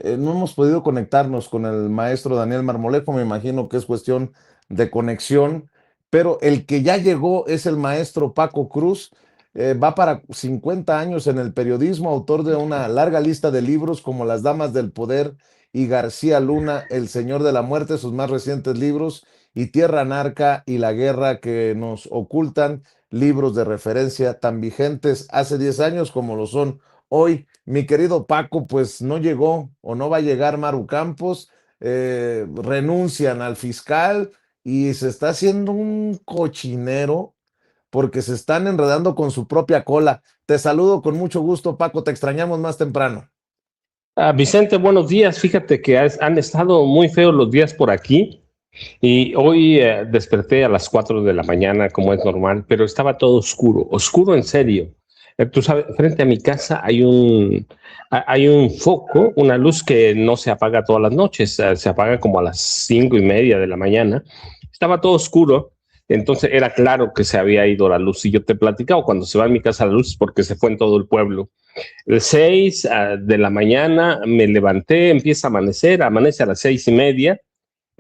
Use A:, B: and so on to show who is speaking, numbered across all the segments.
A: no hemos podido conectarnos con el maestro Daniel Marmolejo, me imagino que es cuestión de conexión, pero el que ya llegó es el maestro Paco Cruz. Va para 50 años en el periodismo, autor de una larga lista de libros como Las Damas del Poder y García Luna, El Señor de la Muerte, sus más recientes libros, y Tierra Narca y La Guerra que nos ocultan, libros de referencia tan vigentes hace 10 años como lo son hoy. Mi querido Paco, pues no llegó o no va a llegar Maru Campos, renuncian al fiscal y se está haciendo un cochinero porque se están enredando con su propia cola. Te saludo con mucho gusto, Paco, te extrañamos más temprano.
B: Vicente, buenos días. Fíjate que han estado muy feos los días por aquí y hoy desperté a las 4 de la mañana como es normal, pero estaba todo oscuro, oscuro en serio. Tú sabes, frente a mi casa hay un foco, una luz que no se apaga todas las noches, se apaga como a las 5:30 de la mañana. Estaba todo oscuro, entonces era claro que se había ido la luz. Y yo te he platicado, cuando se va a mi casa la luz es porque se fue en todo el pueblo. El 6 de la mañana me levanté, empieza a amanecer, amanece a las 6:30,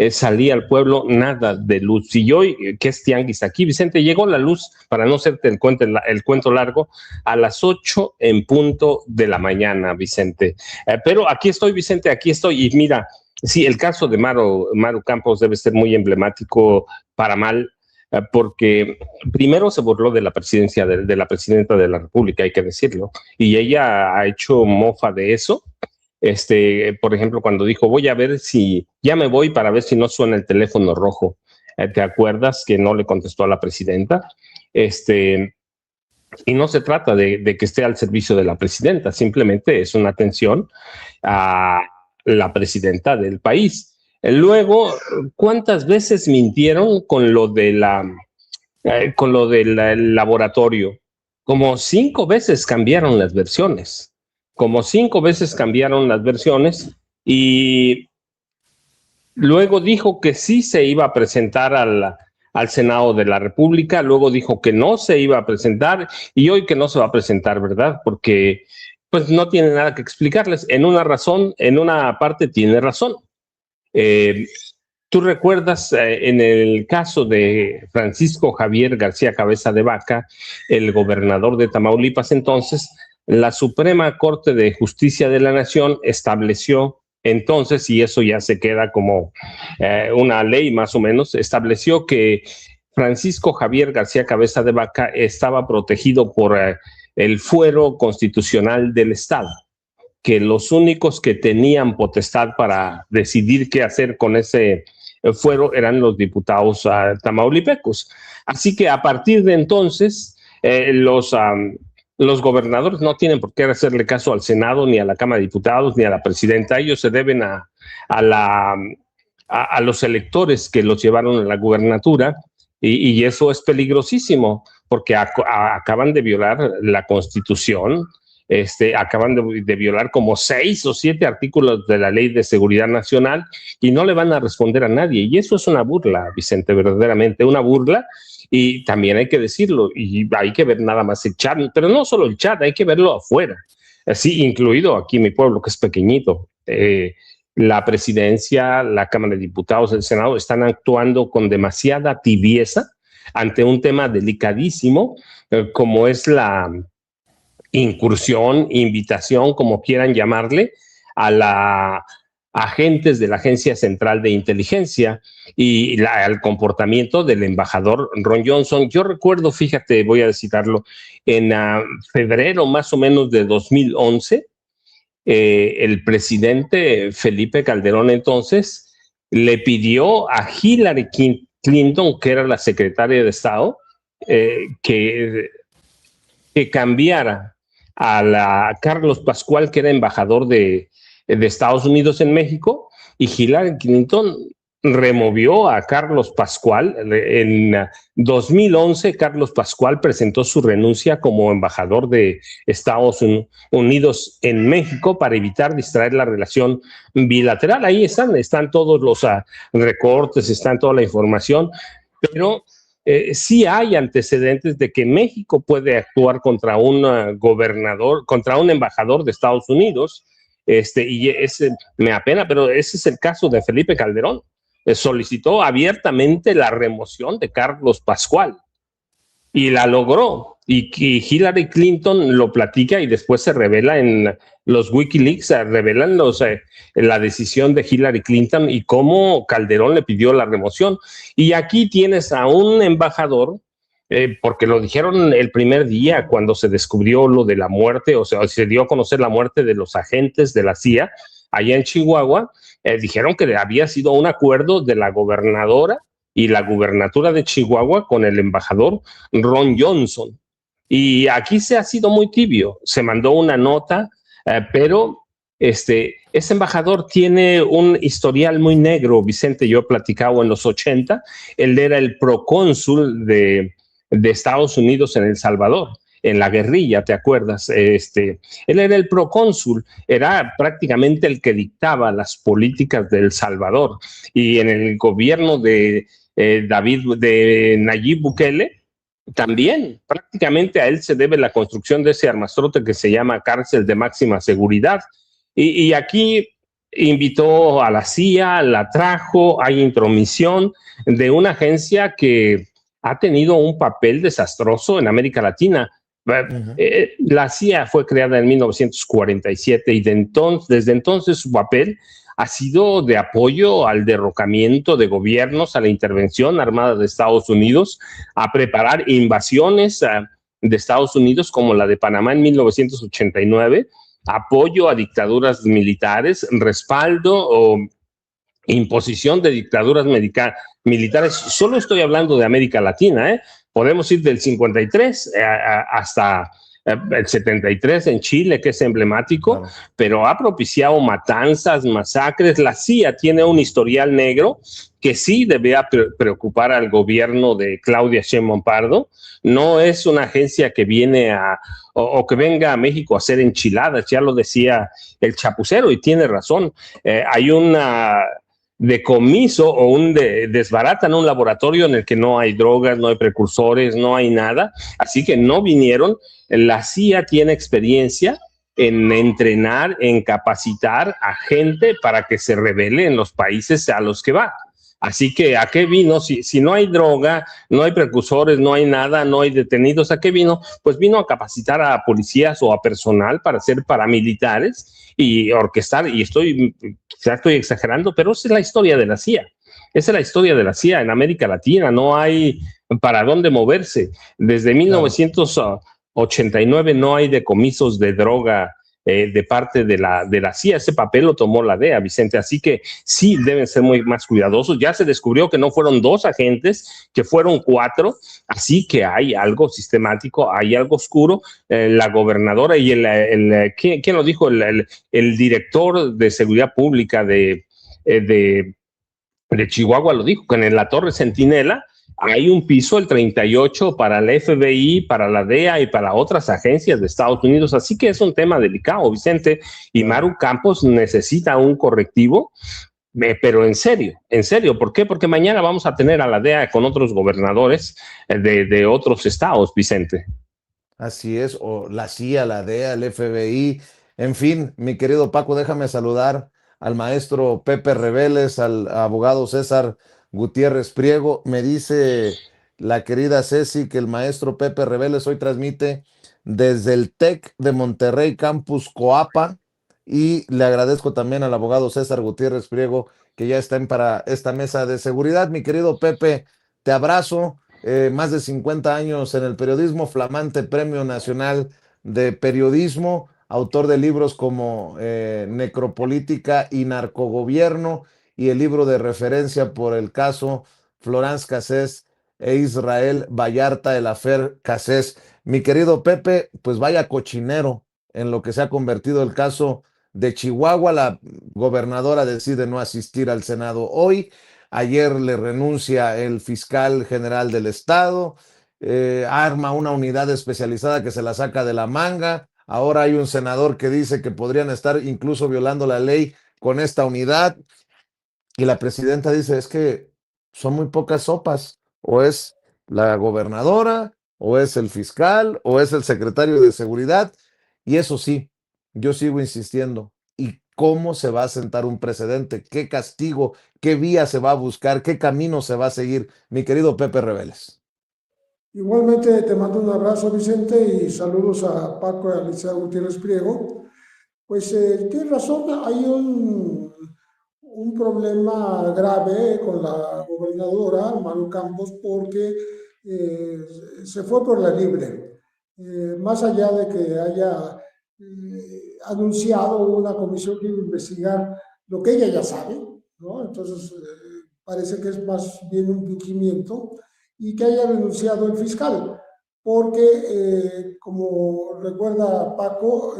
B: salí al pueblo, nada de luz. Y hoy, ¿qué es tianguis aquí, Vicente? Llegó la luz, para no hacerte el cuento largo, a las 8 en punto de la mañana, Vicente. Pero aquí estoy, Vicente, aquí estoy. Y mira, sí, el caso de Maru Campos debe ser muy emblemático para mal, porque primero se burló de la presidencia de la presidenta de la República, hay que decirlo, y ella ha hecho mofa de eso. Por ejemplo, cuando dijo, voy a ver si, ya me voy para ver si no suena el teléfono rojo. ¿Te acuerdas que no le contestó a la presidenta? Y no se trata de que esté al servicio de la presidenta, simplemente es una atención a la presidenta del país. Luego, ¿cuántas veces mintieron con lo del laboratorio? Como 5 veces cambiaron las versiones, como 5 veces cambiaron las versiones, y luego dijo que sí se iba a presentar al Senado de la República, luego dijo que no se iba a presentar y hoy que no se va a presentar, ¿verdad? Porque pues no tiene nada que explicarles. En una parte tiene razón. Eh, Tú recuerdas en el caso de Francisco Javier García Cabeza de Vaca, el gobernador de Tamaulipas entonces, la Suprema Corte de Justicia de la Nación estableció entonces, y eso ya se queda como una ley más o menos, estableció que Francisco Javier García Cabeza de Vaca estaba protegido por el fuero constitucional del Estado, que los únicos que tenían potestad para decidir qué hacer con ese fuero eran los diputados tamaulipecos. Así que a partir de entonces, los gobernadores no tienen por qué hacerle caso al Senado, ni a la Cámara de Diputados, ni a la presidenta. Ellos se deben a, la, a los electores que los llevaron a la gubernatura, y eso es peligrosísimo porque acaban de violar la Constitución. Acaban de violar como 6 o 7 artículos de la Ley de Seguridad Nacional y no le van a responder a nadie. Y eso es una burla, Vicente, verdaderamente una burla. Y también hay que decirlo, y hay que ver nada más el chat, pero no solo el chat, hay que verlo afuera, así incluido aquí mi pueblo, que es pequeñito. La presidencia, la Cámara de Diputados, el Senado están actuando con demasiada tibieza ante un tema delicadísimo, como es la incursión, invitación, como quieran llamarle, a la agentes de la Agencia Central de Inteligencia y al comportamiento del embajador Ron Johnson. Yo recuerdo, fíjate, voy a citarlo, en febrero más o menos de 2011, el presidente Felipe Calderón entonces le pidió a Hillary Clinton, que era la secretaria de Estado, que cambiara a Carlos Pascual, que era embajador de Estados Unidos en México, y Hillary Clinton removió a Carlos Pascual. En 2011, Carlos Pascual presentó su renuncia como embajador de Estados Unidos en México para evitar distraer la relación bilateral. Ahí están todos los recortes, están toda la información, pero sí hay antecedentes de que México puede actuar contra un gobernador, contra un embajador de Estados Unidos, Me apena, pero ese es el caso de Felipe Calderón. Solicitó abiertamente la remoción de Carlos Pascual y la logró. Y Hillary Clinton lo platica y después se revela en los Wikileaks, se revelan la decisión de Hillary Clinton y cómo Calderón le pidió la remoción. Y aquí tienes a un embajador, porque lo dijeron el primer día cuando se descubrió lo de la muerte, o sea, se dio a conocer la muerte de los agentes de la CIA allá en Chihuahua. Dijeron que había sido un acuerdo de la gobernadora y la gubernatura de Chihuahua con el embajador Ron Johnson. Y aquí se ha sido muy tibio. Se mandó una nota, pero ese embajador tiene un historial muy negro. Vicente, yo he platicado en los 80, él era el procónsul de Estados Unidos en El Salvador, en la guerrilla, ¿te acuerdas? Él era el procónsul, era prácticamente el que dictaba las políticas de El Salvador. Y en el gobierno de de Nayib Bukele, también prácticamente a él se debe la construcción de ese armastrote que se llama cárcel de máxima seguridad. Y aquí invitó a la CIA, la trajo, hay intromisión de una agencia que ha tenido un papel desastroso en América Latina. La CIA fue creada en 1947 y desde entonces su papel ha sido de apoyo al derrocamiento de gobiernos, a la intervención armada de Estados Unidos, a preparar invasiones de Estados Unidos como la de Panamá en 1989, apoyo a dictaduras militares, respaldo o imposición de dictaduras militares. Solo estoy hablando de América Latina, ¿eh? Podemos ir del 53 hasta el 73 en Chile, que es emblemático, claro, pero ha propiciado matanzas, masacres. La CIA tiene un historial negro que sí debía preocupar al gobierno de Claudia Sheinbaum Pardo. No es una agencia que viene o que venga a México a hacer enchiladas, ya lo decía el chapucero y tiene razón. Hay una decomiso o desbaratan un laboratorio en el que no hay drogas, no hay precursores, no hay nada, así que no vinieron. La CIA tiene experiencia en entrenar, en capacitar a gente para que se rebele en los países a los que va. Así que, ¿a qué vino? Si no hay droga, no hay precursores, no hay nada, no hay detenidos, ¿a qué vino? Pues vino a capacitar a policías o a personal para ser paramilitares y orquestar, y quizás estoy exagerando, pero esa es la historia de la CIA. Esa es la historia de la CIA en América Latina, no hay para dónde moverse. Desde 1989 no hay decomisos de droga de parte de la CIA. Ese papel lo tomó la DEA, Vicente, así que sí deben ser muy más cuidadosos. Ya se descubrió que no fueron 2 agentes, que fueron 4, así que hay algo sistemático, hay algo oscuro. La gobernadora y ¿quién lo dijo? El director de seguridad pública de Chihuahua lo dijo, que en la Torre Centinela hay un piso, el 38, para el FBI, para la DEA y para otras agencias de Estados Unidos. Así que es un tema delicado, Vicente, y Maru Campos necesita un correctivo, pero en serio. ¿Por qué? Porque mañana vamos a tener a la DEA con otros gobernadores de otros estados, Vicente.
A: Así es, o la CIA, la DEA, el FBI, en fin, mi querido Paco, déjame saludar al maestro Pepe Reveles, al abogado César Gutiérrez Priego. Me dice la querida Ceci que el maestro Pepe Reveles hoy transmite desde el TEC de Monterrey, Campus Coapa, y le agradezco también al abogado César Gutiérrez Priego que ya está para esta mesa de seguridad. Mi querido Pepe, te abrazo. Más de 50 años en el periodismo, flamante Premio Nacional de Periodismo, autor de libros como Necropolítica y Narcogobierno y el libro de referencia por el caso Florence Cassés e Israel Vallarta, el affair Cassés. Mi querido Pepe, pues vaya cochinero en lo que se ha convertido el caso de Chihuahua. La gobernadora decide no asistir al Senado hoy. Ayer le renuncia el fiscal general del estado, arma una unidad especializada que se la saca de la manga. Ahora hay un senador que dice que podrían estar incluso violando la ley con esta unidad. Y la presidenta dice, es que son muy pocas sopas. O es la gobernadora, o es el fiscal, o es el secretario de seguridad. Y eso sí, yo sigo insistiendo. y cómo se va a sentar un precedente, qué castigo, qué vía se va a buscar, qué camino se va a seguir, mi querido Pepe Reveles.
C: Igualmente te mando un abrazo, Vicente, y saludos a Paco y a Alicia Gutiérrez Priego. Pues tienes razón, hay un problema grave con la gobernadora Maru Campos porque se fue por la libre. Más allá de que haya anunciado una comisión que iba a investigar lo que ella ya sabe, ¿no? Entonces parece que es más bien un fingimiento y que haya renunciado el fiscal, porque como recuerda Paco,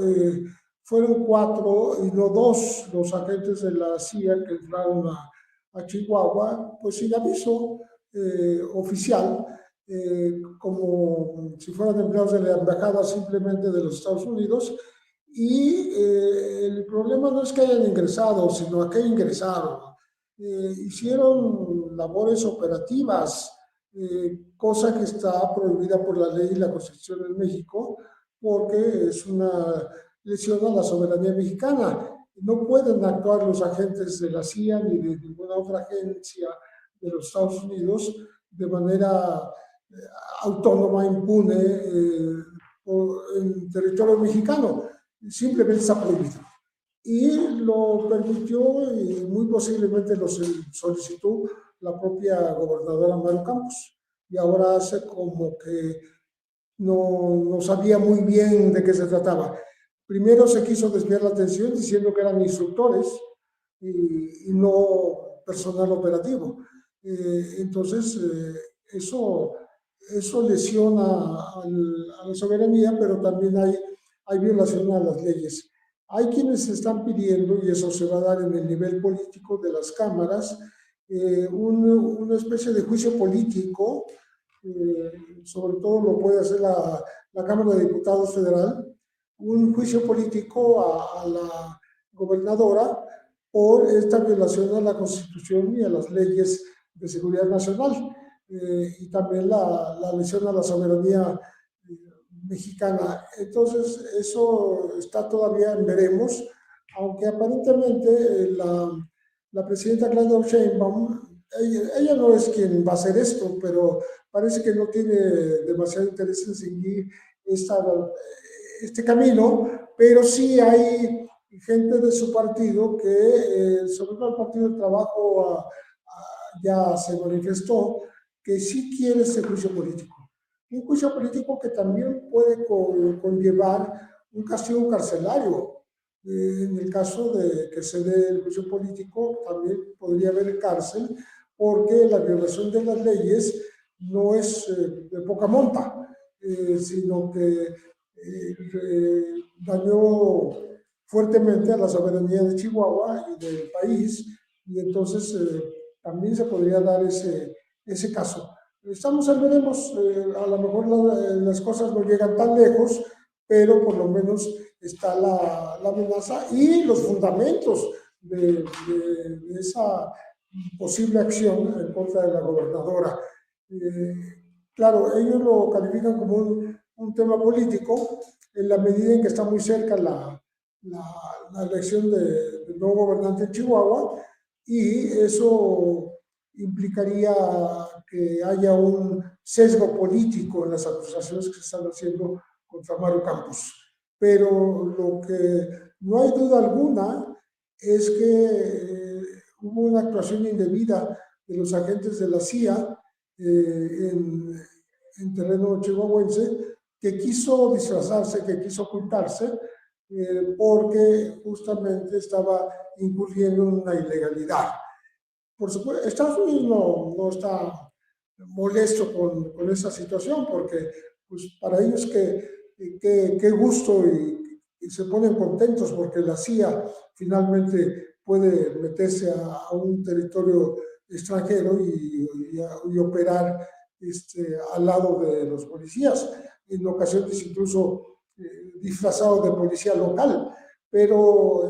C: fueron 4 y no 2 los agentes de la CIA que entraron a Chihuahua, pues sin aviso oficial, como si fueran empleados de la embajada simplemente de los Estados Unidos. Y el problema no es que hayan ingresado, sino a qué ingresaron. Hicieron labores operativas, cosa que está prohibida por la ley y la Constitución de México, porque es una lesión a la soberanía mexicana. No pueden actuar los agentes de la CIA ni de ninguna otra agencia de los Estados Unidos de manera autónoma, impune, en territorio mexicano. Simplemente está prohibido. Y lo permitió y muy posiblemente lo solicitó la propia gobernadora Maru Campos. Y ahora hace como que no sabía muy bien de qué se trataba. Primero se quiso desviar la atención diciendo que eran instructores y no personal operativo. Entonces, eso lesiona a la soberanía, pero también hay violación a las leyes. Hay quienes están pidiendo, y eso se va a dar en el nivel político de las cámaras, una especie de juicio político, sobre todo lo puede hacer la Cámara de Diputados Federal, un juicio político a la gobernadora por esta violación a la Constitución y a las leyes de seguridad nacional, y también la lesión a la soberanía mexicana. Entonces, eso está todavía en veremos, aunque aparentemente la presidenta Claudia Sheinbaum, ella no es quien va a hacer esto, pero parece que no tiene demasiado interés en seguir este camino, pero sí hay gente de su partido que, sobre todo el Partido del Trabajo, ya se manifestó que sí quiere este juicio político. Un juicio político que también puede conllevar un castigo carcelario. En el caso de que se dé el juicio político, también podría haber cárcel, porque la violación de las leyes no es de poca monta, sino que dañó fuertemente a la soberanía de Chihuahua y del país, y entonces también se podría dar ese caso. Estamos en veremos, a lo mejor las cosas no llegan tan lejos, pero por lo menos está la amenaza y los fundamentos de esa posible acción en contra de la gobernadora. Claro, ellos lo califican como un tema político en la medida en que está muy cerca la elección del nuevo gobernante en Chihuahua, y eso implicaría que haya un sesgo político en las acusaciones que se están haciendo contra Maru Campos. Pero lo que no hay duda alguna es que hubo una actuación indebida de los agentes de la CIA en terreno chihuahuense, que quiso disfrazarse, que quiso ocultarse, porque justamente estaba incurriendo en una ilegalidad. Por supuesto, Estados Unidos no está molesto con esa situación, porque pues, para ellos qué gusto, y se ponen contentos porque la CIA finalmente puede meterse a un territorio extranjero y operar al lado de los policías, en ocasiones incluso disfrazado de policía local. Pero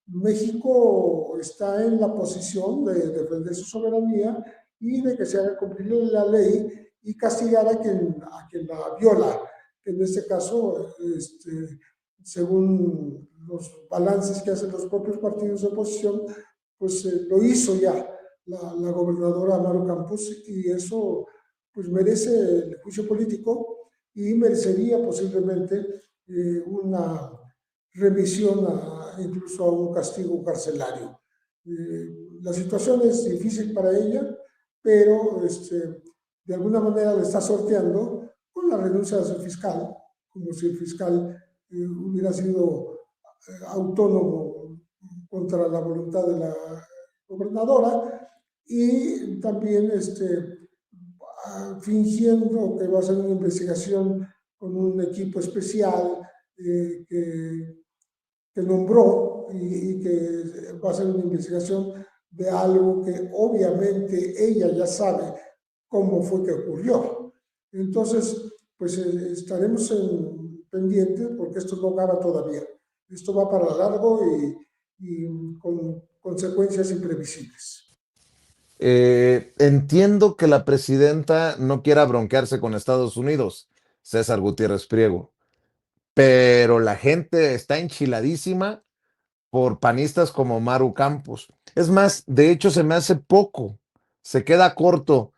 C: México está en la posición de defender su soberanía y de que se haga cumplir la ley y castigar a quien la viola. En este caso, según los balances que hacen los propios partidos de oposición, pues lo hizo ya la gobernadora Maru Campos, y eso pues merece el juicio político y merecería posiblemente una remisión incluso a un castigo carcelario. La situación es difícil para ella, pero de alguna manera le está sorteando con la renuncia de su fiscal, como si el fiscal hubiera sido autónomo contra la voluntad de la gobernadora, y también fingiendo que va a hacer una investigación con un equipo especial que nombró, y que va a hacer una investigación de algo que obviamente ella ya sabe cómo fue que ocurrió. Entonces, pues estaremos pendientes, porque esto no acaba todavía. Esto va para largo y con consecuencias imprevisibles.
A: Entiendo que la presidenta no quiera bronquearse con Estados Unidos, César Gutiérrez Priego, pero la gente está enchiladísima por panistas como Maru Campos. Es más, de hecho se me hace poco, se queda corto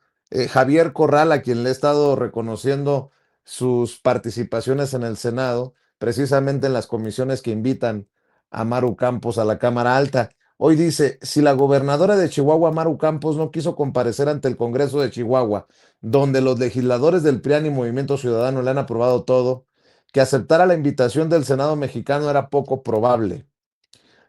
A: Javier Corral, a quien le he estado reconociendo sus participaciones en el Senado, precisamente en las comisiones que invitan a Maru Campos a la Cámara Alta. Hoy dice, si la gobernadora de Chihuahua, Maru Campos, no quiso comparecer ante el Congreso de Chihuahua, donde los legisladores del PRIAN y Movimiento Ciudadano le han aprobado todo, que aceptara la invitación del Senado mexicano era poco probable.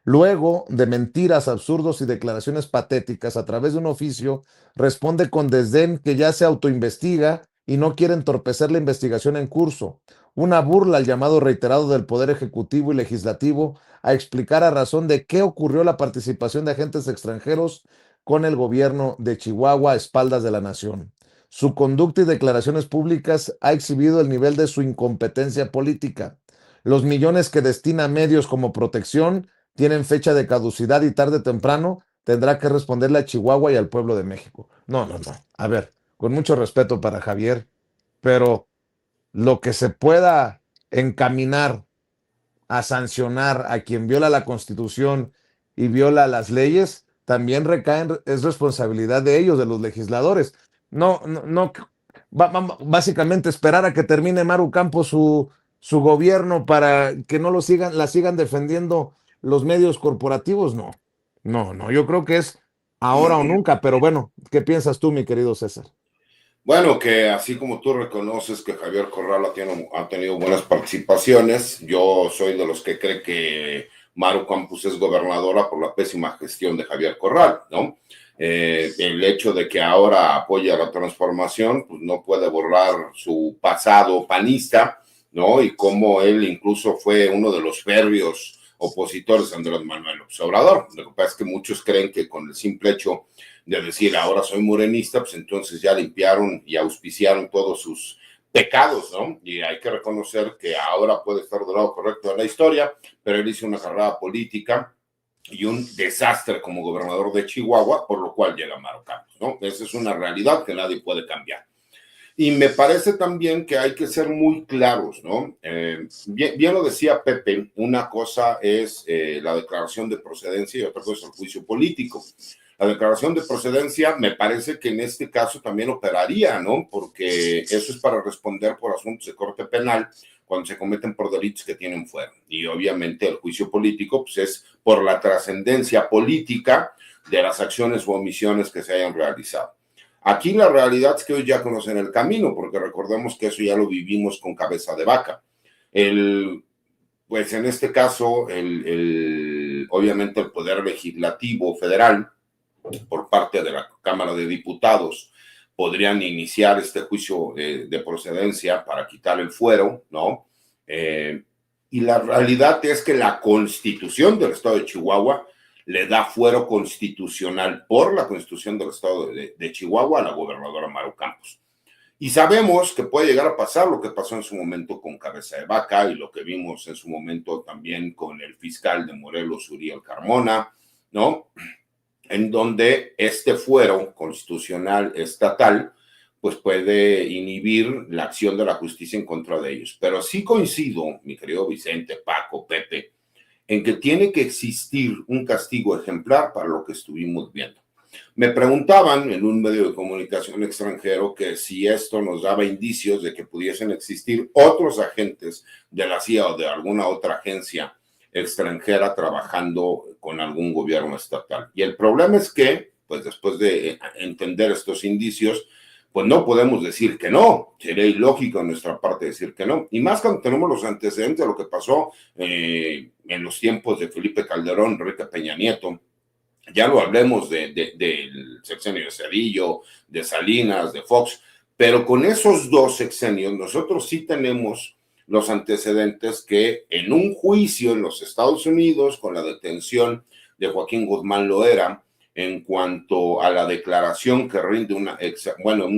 A: Luego de mentiras, absurdos y declaraciones patéticas a través de un oficio, responde con desdén que ya se autoinvestiga y no quiere entorpecer la investigación en curso. Una burla al llamado reiterado del Poder Ejecutivo y Legislativo a explicar a razón de qué ocurrió la participación de agentes extranjeros con el gobierno de Chihuahua a espaldas de la nación. Su conducta y declaraciones públicas ha exhibido el nivel de su incompetencia política. Los millones que destina a medios como protección tienen fecha de caducidad y tarde o temprano tendrá que responderle a Chihuahua y al pueblo de México. No, no, no. A ver, con mucho respeto para Javier, pero lo que se pueda encaminar a sancionar a quien viola la Constitución y viola las leyes, también recaen, es responsabilidad de ellos, de los legisladores. No, no, no básicamente esperar a que termine Maru Campos su gobierno para que no la sigan defendiendo los medios corporativos, no. No, no, yo creo que es ahora o nunca, pero bueno, ¿qué piensas tú, mi querido César?
D: Bueno, que así como tú reconoces que Javier Corral ha tenido buenas participaciones, yo soy de los que cree que Maru Campos es gobernadora por la pésima gestión de Javier Corral, ¿no? El hecho de que ahora apoya la transformación, pues no puede borrar su pasado panista, ¿no? Y cómo él incluso fue uno de los férreos opositores a Andrés Manuel López Obrador. Lo que pasa es que muchos creen que con el simple hecho de decir ahora soy morenista, pues entonces ya limpiaron y auspiciaron todos sus pecados, ¿no? Y hay que reconocer que ahora puede estar del lado correcto de la historia, pero él hizo una carrera política y un desastre como gobernador de Chihuahua, por lo cual llega Maru Campos, ¿no? Esa es una realidad que nadie puede cambiar. Y me parece también que hay que ser muy claros, ¿no? Bien lo decía Pepe, una cosa es la declaración de procedencia y otra cosa es el juicio político. La declaración de procedencia me parece que en este caso también operaría, ¿no? Porque eso es para responder por asuntos de corte penal cuando se cometen por delitos que tienen fuero. Y obviamente el juicio político pues es por la trascendencia política de las acciones o omisiones que se hayan realizado. Aquí la realidad es que hoy ya conocen el camino, porque recordemos que eso ya lo vivimos con Cabeza de Vaca. Pues en este caso, obviamente el Poder Legislativo Federal, por parte de la Cámara de Diputados, podrían iniciar este juicio de procedencia para quitar el fuero, ¿no? Y la realidad es que la Constitución del Estado de Chihuahua le da fuero constitucional por la Constitución del Estado de Chihuahua a la gobernadora Maru Campos. Y sabemos que puede llegar a pasar lo que pasó en su momento con Cabeza de Vaca y lo que vimos en su momento también con el fiscal de Morelos, Uriel Carmona, ¿no? En donde este fuero constitucional estatal pues puede inhibir la acción de la justicia en contra de ellos. Pero sí coincido, mi querido Vicente, Paco, Pepe, en que tiene que existir un castigo ejemplar para lo que estuvimos viendo. Me preguntaban en un medio de comunicación extranjero que si esto nos daba indicios de que pudiesen existir otros agentes de la CIA o de alguna otra agencia extranjera trabajando con algún gobierno estatal. Y el problema es que, pues después de entender estos indicios, pues no podemos decir que no, sería ilógico en nuestra parte decir que no, y más cuando tenemos los antecedentes de lo que pasó en los tiempos de Felipe Calderón, Enrique Peña Nieto. Ya lo hablemos del sexenio de Zedillo, de Salinas, de Fox, pero con esos dos sexenios nosotros sí tenemos los antecedentes que en un juicio en los Estados Unidos, con la detención de Joaquín Guzmán Loera, en cuanto a la declaración que rinde un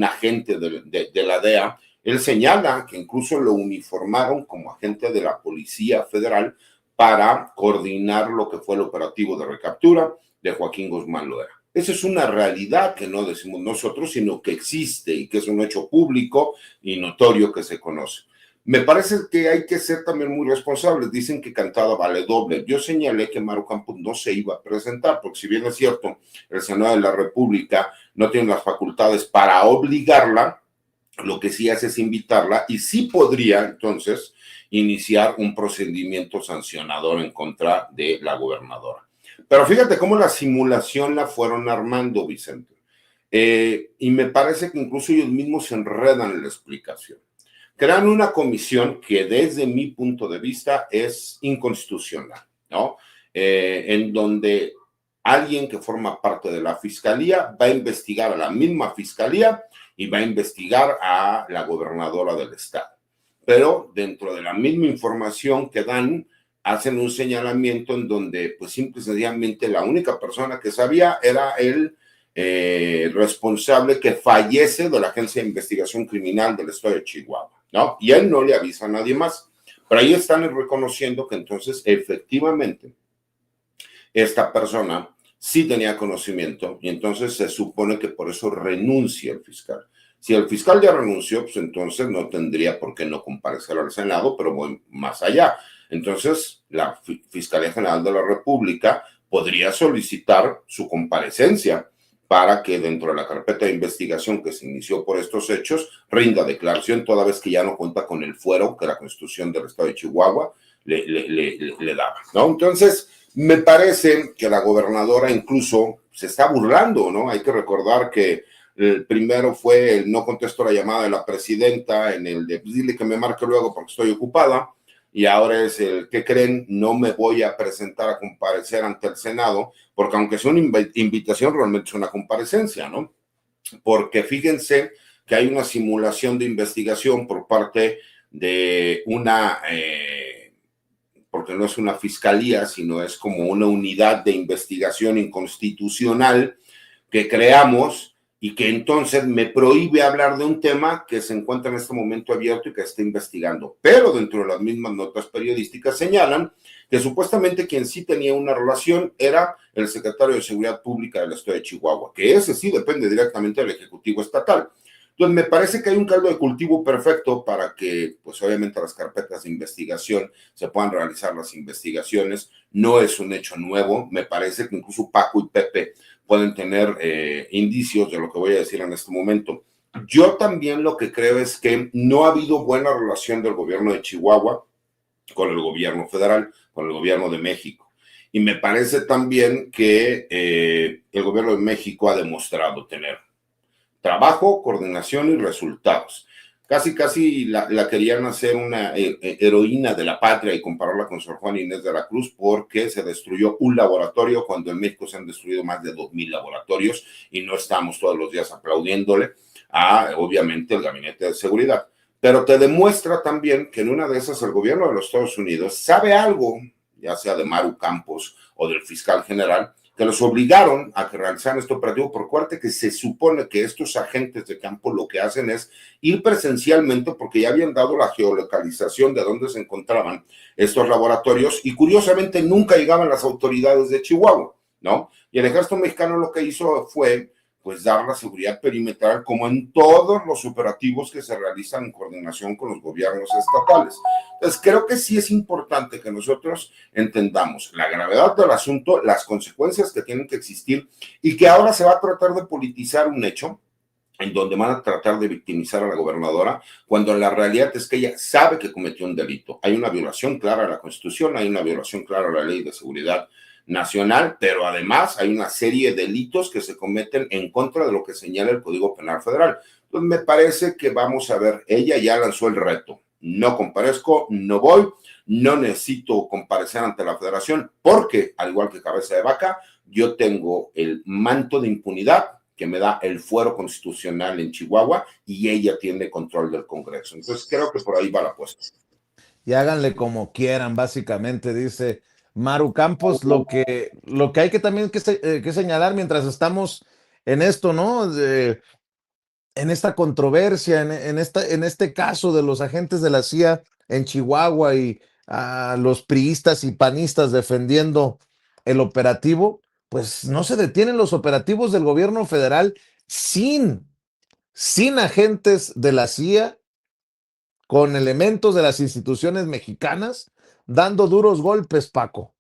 D: agente de la DEA, él señala que incluso lo uniformaron como agente de la Policía Federal para coordinar lo que fue el operativo de recaptura de Joaquín Guzmán Loera. Esa es una realidad que no decimos nosotros, sino que existe y que es un hecho público y notorio que se conoce. Me parece que hay que ser también muy responsables. Dicen que cantada vale doble. Yo señalé que Maru Campos no se iba a presentar, porque si bien es cierto, el Senado de la República no tiene las facultades para obligarla, lo que sí hace es invitarla y sí podría entonces iniciar un procedimiento sancionador en contra de la gobernadora. Pero fíjate cómo la simulación la fueron armando, Vicente. Y me parece que incluso ellos mismos se enredan en la explicación. Crean una comisión que desde mi punto de vista es inconstitucional, ¿no? En donde alguien que forma parte de la fiscalía va a investigar a la misma fiscalía y va a investigar a la gobernadora del estado. Pero dentro de la misma información que dan, hacen un señalamiento en donde, pues, simple y sencillamente la única persona que sabía era el responsable que fallece de la Agencia de Investigación Criminal del estado de Chihuahua, ¿no? Y él no le avisa a nadie más. Pero ahí están reconociendo que entonces, efectivamente, esta persona sí tenía conocimiento y entonces se supone que por eso renuncia el fiscal. Si el fiscal ya renunció, pues entonces no tendría por qué no comparecer al Senado, pero voy más allá. Entonces, la Fiscalía General de la República podría solicitar su comparecencia para que dentro de la carpeta de investigación que se inició por estos hechos, rinda declaración toda vez que ya no cuenta con el fuero que la Constitución del Estado de Chihuahua le daba, ¿no? Entonces, me parece que la gobernadora incluso se está burlando, ¿no? Hay que recordar que el primero fue el no contesto la llamada de la presidenta, en el de dile que me marque luego porque estoy ocupada, y ahora es el que creen, no me voy a presentar a comparecer ante el Senado, porque aunque sea una invitación, realmente es una comparecencia, ¿no? Porque fíjense que hay una simulación de investigación por parte de una, porque no es una fiscalía, sino es como una unidad de investigación inconstitucional que creamos y que entonces me prohíbe hablar de un tema que se encuentra en este momento abierto y que está investigando. Pero dentro de las mismas notas periodísticas señalan que supuestamente quien sí tenía una relación era el secretario de Seguridad Pública del Estado de Chihuahua, que ese sí depende directamente del Ejecutivo Estatal. Entonces, me parece que hay un caldo de cultivo perfecto para que, pues obviamente, las carpetas de investigación se puedan realizar las investigaciones. No es un hecho nuevo. Me parece que incluso Paco y Pepe pueden tener indicios de lo que voy a decir en este momento. Yo también lo que creo es que no ha habido buena relación del gobierno de Chihuahua con el gobierno federal, con el gobierno de México. Y me parece también que el gobierno de México ha demostrado tener trabajo, coordinación y resultados. Casi la querían hacer una heroína de la patria y compararla con Sor Juana Inés de la Cruz porque se destruyó un laboratorio cuando en México se han destruido más de 2,000 laboratorios y no estamos todos los días aplaudiéndole a, obviamente, el Gabinete de Seguridad. Pero te demuestra también que en una de esas el gobierno de los Estados Unidos sabe algo, ya sea de Maru Campos o del fiscal general, que los obligaron a que realizaran este operativo por cuarto, que se supone que estos agentes de campo lo que hacen es ir presencialmente porque ya habían dado la geolocalización de dónde se encontraban estos laboratorios y curiosamente nunca llegaban las autoridades de Chihuahua, ¿no? Y el ejército mexicano lo que hizo fue pues dar la seguridad perimetral como en todos los operativos que se realizan en coordinación con los gobiernos estatales. Entonces, creo que sí es importante que nosotros entendamos la gravedad del asunto, las consecuencias que tienen que existir y que ahora se va a tratar de politizar un hecho en donde van a tratar de victimizar a la gobernadora, cuando la realidad es que ella sabe que cometió un delito. Hay una violación clara a la Constitución, hay una violación clara a la Ley de Seguridad Nacional, pero además hay una serie de delitos que se cometen en contra de lo que señala el Código Penal Federal. Entonces, me parece que vamos a ver, ella ya lanzó el reto. No comparezco, no voy, no necesito comparecer ante la Federación, porque, al igual que Cabeza de Vaca, yo tengo el manto de impunidad que me da el fuero constitucional en Chihuahua y ella tiene control del Congreso. Entonces creo que por ahí va la apuesta.
A: Y háganle como quieran, básicamente, dice Maru Campos. Lo que hay que también que señalar mientras estamos en esto, ¿no? En esta controversia, en este caso de los agentes de la CIA en Chihuahua y a los priistas y panistas defendiendo el operativo, pues no se detienen los operativos del gobierno federal sin agentes de la CIA, con elementos de las instituciones mexicanas, dando duros golpes, Paco.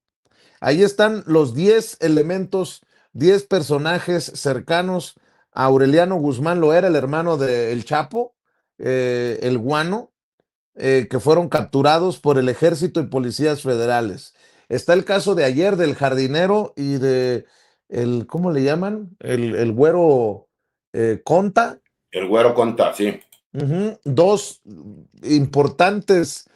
A: Ahí están los 10 elementos, 10 personajes cercanos a Aureliano Guzmán Loera, el hermano del Chapo, el Guano, que fueron capturados por el ejército y policías federales. Está el caso de ayer del jardinero y de ¿cómo le llaman? El güero Conta.
D: El güero Conta, sí.
A: Dos importantes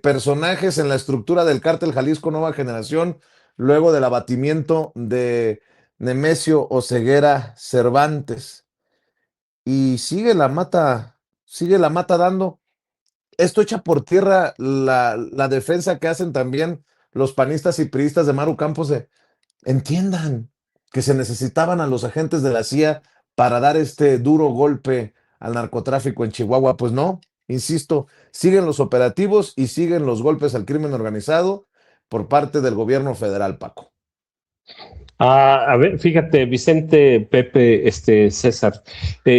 A: personajes en la estructura del cártel Jalisco Nueva Generación, luego del abatimiento de Nemesio Oseguera Cervantes. Y sigue la mata dando. Esto echa por tierra la defensa que hacen también los panistas y priistas de Maru Campos. Entiendan que se necesitaban a los agentes de la CIA para dar este duro golpe al narcotráfico en Chihuahua. Pues no, insisto, siguen los operativos y siguen los golpes al crimen organizado por parte del gobierno federal, Paco.
B: A ver, fíjate, Vicente, Pepe, César,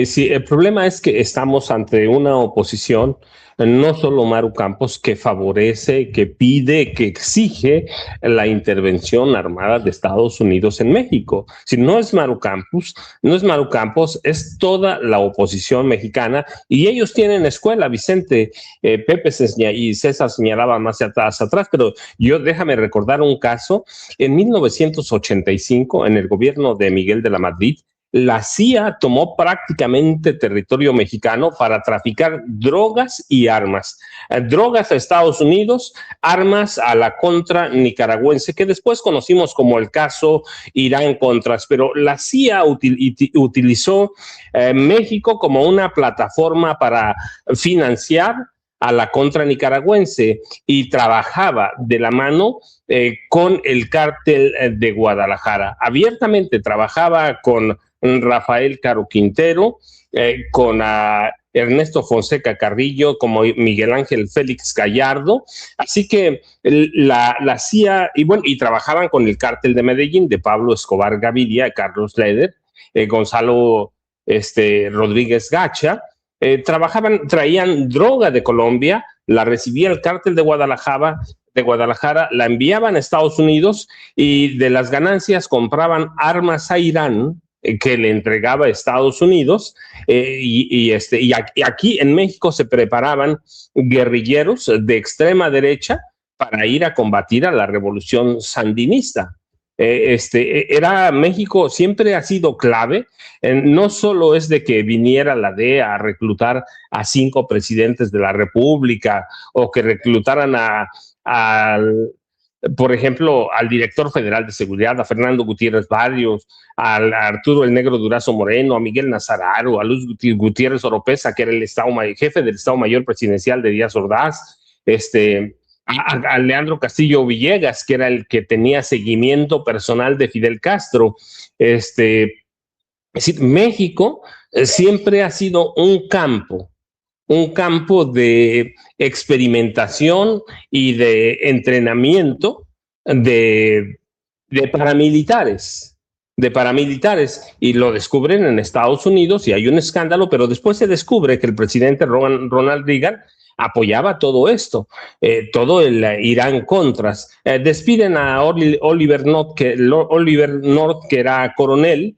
B: sí, el problema es que estamos ante una oposición, no solo Maru Campos, que favorece, que pide, que exige la intervención armada de Estados Unidos en México. Si no es Maru Campos, es toda la oposición mexicana y ellos tienen escuela, Vicente, Pepe y César señalaban más atrás, pero déjame recordar un caso. En 1985, en el gobierno de Miguel de la Madrid, la CIA tomó prácticamente territorio mexicano para traficar drogas y armas. Drogas a Estados Unidos, armas a la contra nicaragüense, que después conocimos como el caso Irán-Contras, pero la CIA utilizó México como una plataforma para financiar a la contra nicaragüense y trabajaba de la mano con el cártel de Guadalajara. Abiertamente trabajaba con Rafael Caro Quintero, con Ernesto Fonseca Carrillo, como Miguel Ángel Félix Gallardo. Así que la CIA, y trabajaban con el cártel de Medellín, de Pablo Escobar Gaviria, Carlos Leder, Gonzalo Rodríguez Gacha. Traían droga de Colombia, la recibía el cártel de Guadalajara, la enviaban a Estados Unidos y de las ganancias compraban armas a Irán, que le entregaba a Estados Unidos, y aquí en México se preparaban guerrilleros de extrema derecha para ir a combatir a la revolución sandinista. México siempre ha sido clave, no solo es de que viniera la DEA a reclutar a 5 presidentes de la República o que reclutaran por ejemplo, al director federal de seguridad, a Fernando Gutiérrez Barrios, a Arturo el Negro Durazo Moreno, a Miguel Nazararo, a Luz Gutiérrez Oropesa, que era el jefe del Estado Mayor Presidencial de Díaz Ordaz, a Leandro Castillo Villegas, que era el que tenía seguimiento personal de Fidel Castro. Es decir, México siempre ha sido un campo de experimentación y de entrenamiento de paramilitares. de paramilitares, y lo descubren en Estados Unidos y hay un escándalo, pero después se descubre que el presidente Ronald Reagan apoyaba todo esto, todo el Irán Contras. Despiden a Oliver North, que era coronel,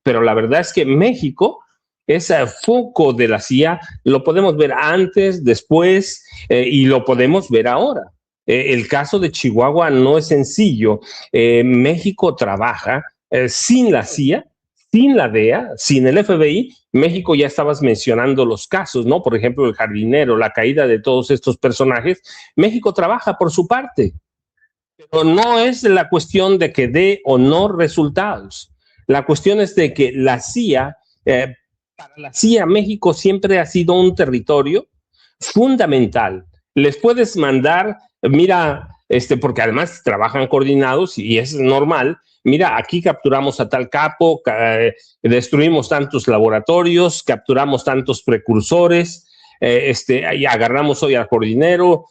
B: pero la verdad es que México, ese foco de la CIA, lo podemos ver antes, después, y lo podemos ver ahora. El caso de Chihuahua no es sencillo. México trabaja sin la CIA, sin la DEA, sin el FBI. México, ya estabas mencionando los casos, ¿no? Por ejemplo, el jardinero, la caída de todos estos personajes. México trabaja por su parte, pero no es la cuestión de que dé o no resultados. La cuestión es de que la CIA, para la CIA, México siempre ha sido un territorio fundamental. Les puedes mandar, mira, porque además trabajan coordinados y es normal. Mira, aquí capturamos a tal capo, destruimos tantos laboratorios, capturamos tantos precursores, y agarramos hoy al jardinero,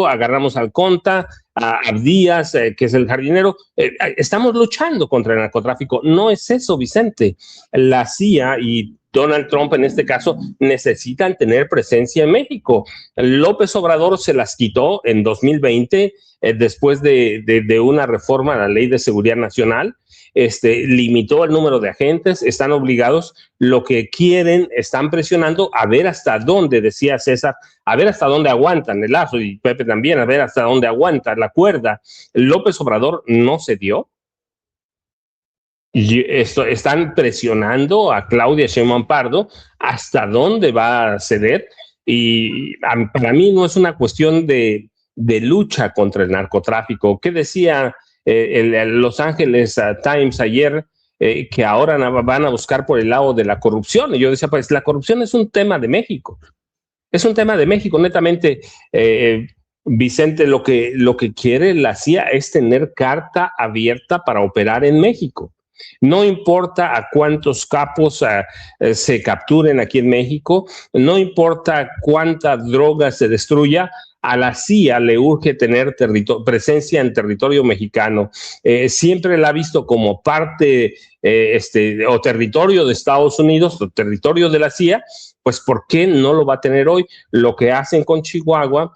B: agarramos al Conta, a Abdías, que es el jardinero. Estamos luchando contra el narcotráfico. No es eso, Vicente. La CIA y Donald Trump, en este caso, necesitan tener presencia en México. López Obrador se las quitó en 2020, después de una reforma a la Ley de Seguridad Nacional. Limitó el número de agentes, están obligados, lo que quieren, están presionando a ver hasta dónde, decía César, a ver hasta dónde aguantan el lazo, y Pepe también, a ver hasta dónde aguanta la cuerda. López Obrador no se dio. Y están presionando a Claudia Sheinbaum Pardo hasta dónde va a ceder, y para mí no es una cuestión de lucha contra el narcotráfico. ¿Qué decía el Los Angeles Times ayer? Que ahora van a buscar por el lado de la corrupción. Y yo decía, pues la corrupción es un tema de México. Es un tema de México, netamente. Vicente, lo que quiere la CIA es tener carta abierta para operar en México. No importa a cuántos capos se capturen aquí en México, no importa cuánta droga se destruya, a la CIA le urge tener presencia en territorio mexicano. Siempre la ha visto como parte o territorio de Estados Unidos, o territorio de la CIA. Pues ¿por qué no lo va a tener hoy? Lo que hacen con Chihuahua,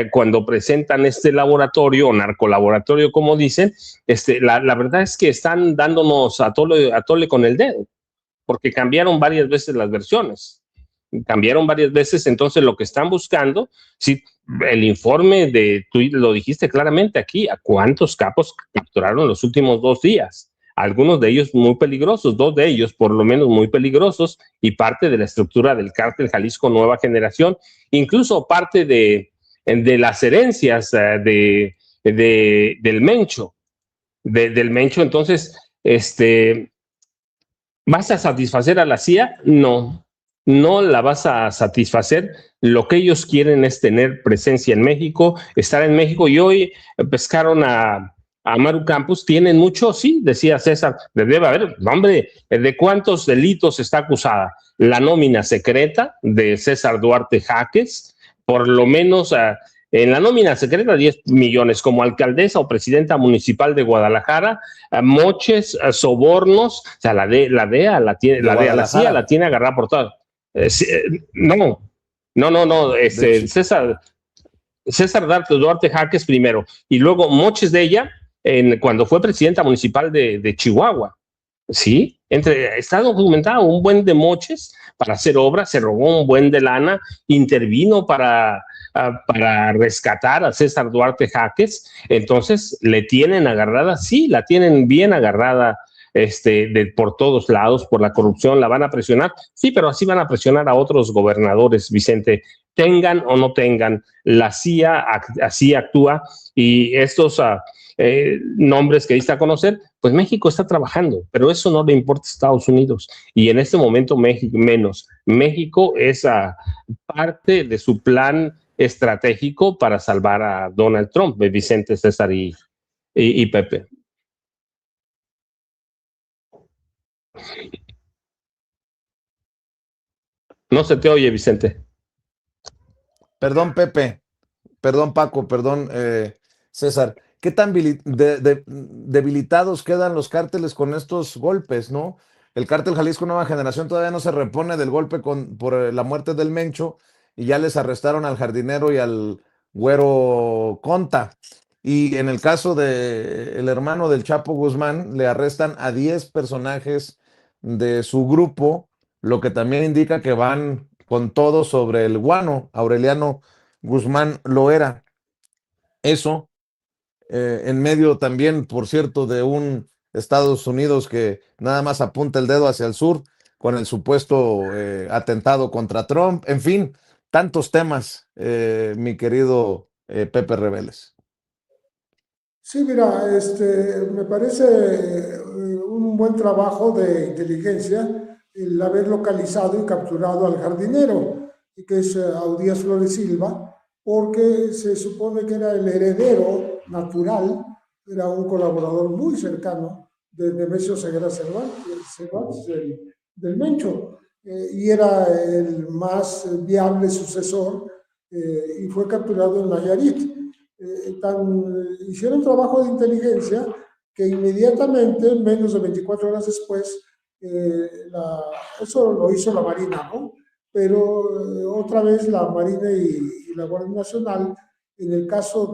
B: cuando presentan este laboratorio o narcolaboratorio, como dicen, la verdad es que están dándonos a tole con el dedo, porque cambiaron varias veces las versiones. Cambiaron varias veces, entonces lo que están buscando, sí, el informe tú lo dijiste claramente aquí, a cuántos capos capturaron los últimos 2 días. Algunos de ellos muy peligrosos, 2 de ellos por lo menos muy peligrosos, y parte de la estructura del cártel Jalisco Nueva Generación, incluso parte de las herencias del Mencho, del Mencho. Entonces, ¿vas a satisfacer a la CIA? No, no la vas a satisfacer. Lo que ellos quieren es tener presencia en México, estar en México, y hoy pescaron a Maru Campos. Tienen mucho, sí, decía César, debe haber, hombre, ¿de cuántos delitos está acusada? La nómina secreta de César Duarte Jaques, por lo menos en la nómina secreta 10 millones, como alcaldesa o presidenta municipal de Guadalajara, moches, sobornos. O sea, la DEA la tiene, la CIA la tiene agarrada por todo. No, César Duarte Jaques primero, y luego moches de ella cuando fue presidenta municipal de Chihuahua. Sí, está documentado un buen de moches para hacer obras, se robó un buen de lana, intervino para rescatar a César Duarte Jaques. Entonces le tienen agarrada, sí, la tienen bien agarrada, por todos lados, por la corrupción. La van a presionar, sí, pero así van a presionar a otros gobernadores, Vicente, tengan o no tengan. La CIA así actúa, y estos nombres que diste a conocer, pues México está trabajando, pero eso no le importa a Estados Unidos, y en este momento México menos. México es parte de su plan estratégico para salvar a Donald Trump, Vicente, César y Pepe. No se te oye, Vicente.
A: Perdón, Pepe. Perdón, Paco. Perdón, César. qué tan debilitados quedan los cárteles con estos golpes, ¿no? El cártel Jalisco Nueva Generación todavía no se repone del golpe por la muerte del Mencho y ya les arrestaron al jardinero y al güero Conta. Y en el caso del hermano del Chapo Guzmán, le arrestan a 10 personajes de su grupo, lo que también indica que van con todo sobre el guano. Aureliano Guzmán Loera. Eso, en medio también, por cierto, de un Estados Unidos que nada más apunta el dedo hacia el sur con el supuesto atentado contra Trump. En fin, tantos temas, mi querido Pepe Rebeles.
C: Sí, mira, me parece un buen trabajo de inteligencia el haber localizado y capturado al jardinero, que es Audías Flores Silva, porque se supone que era el heredero natural, era un colaborador muy cercano de Nemesio Ceguera Cervantes del Mencho, y era el más viable sucesor, y fue capturado en Nayarit. Hicieron trabajo de inteligencia que inmediatamente, menos de 24 horas después, eso lo hizo la Marina, ¿no? Pero otra vez la Marina y la Guardia Nacional, en el caso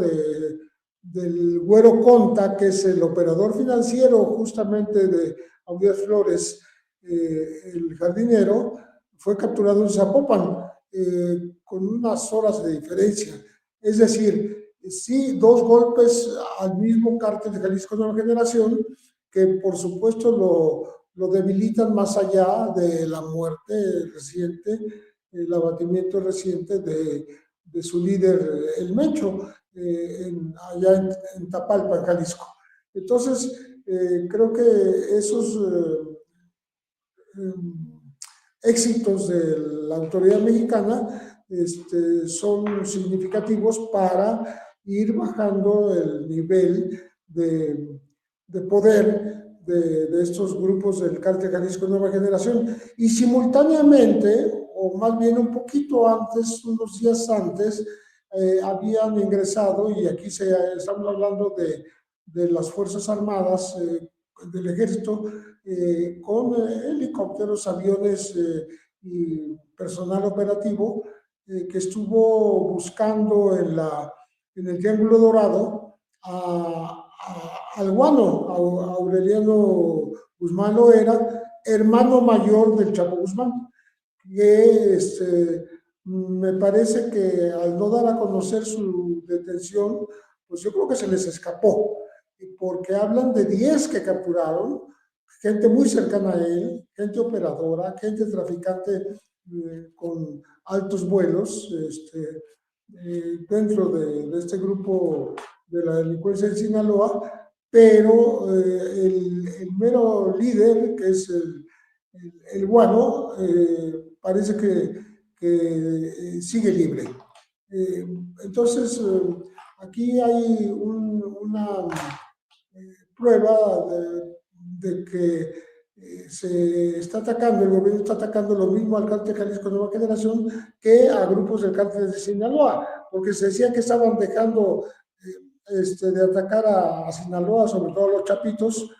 C: del Güero Conta, que es el operador financiero justamente de Audías Flores, el jardinero, fue capturado en Zapopan con unas horas de diferencia. Es decir, sí, dos golpes al mismo cártel de Jalisco Nueva Generación, que por supuesto lo debilitan más allá de la muerte reciente, el abatimiento reciente de su líder, el Mencho, allá en Tapalpa, en Jalisco. Entonces, creo que esos éxitos de la autoridad mexicana son significativos para ir bajando el nivel de poder de estos grupos del Cártel Jalisco Nueva Generación. Y simultáneamente, o más bien un poquito antes, unos días antes, habían ingresado, y aquí estamos hablando de las Fuerzas Armadas, del Ejército, con helicópteros, aviones y personal operativo, que estuvo buscando en el Triángulo Dorado al guano, a Aureliano Guzmán Loera, hermano mayor del Chapo Guzmán, que me parece que al no dar a conocer su detención, pues yo creo que se les escapó, porque hablan de 10 que capturaron, gente muy cercana a él, gente operadora, gente traficante con altos vuelos, dentro de este grupo de la delincuencia en Sinaloa, pero el mero líder, que es el guano, parece que sigue libre. Entonces, aquí hay una prueba de que se está atacando, el gobierno está atacando lo mismo al cártel Jalisco Nueva Generación que a grupos del cártel de Sinaloa, porque se decía que estaban dejando de atacar a Sinaloa, sobre todo a los chapitos.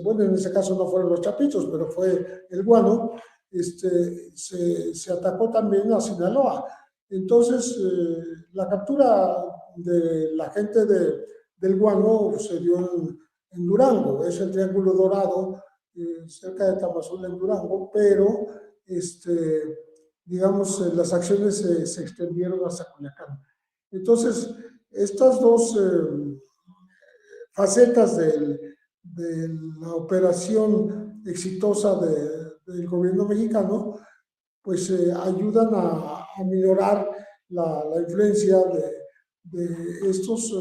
C: Bueno, en ese caso no fueron los chapitos, pero fue el guano. Se atacó también a Sinaloa. Entonces, la captura de la gente del guano se dio en Durango, es el Triángulo Dorado, cerca de Tamazula, en Durango, pero digamos, las acciones se extendieron hasta Culiacán. Entonces, estas dos facetas de la operación exitosa del gobierno mexicano, pues ayudan a minorar la influencia de estos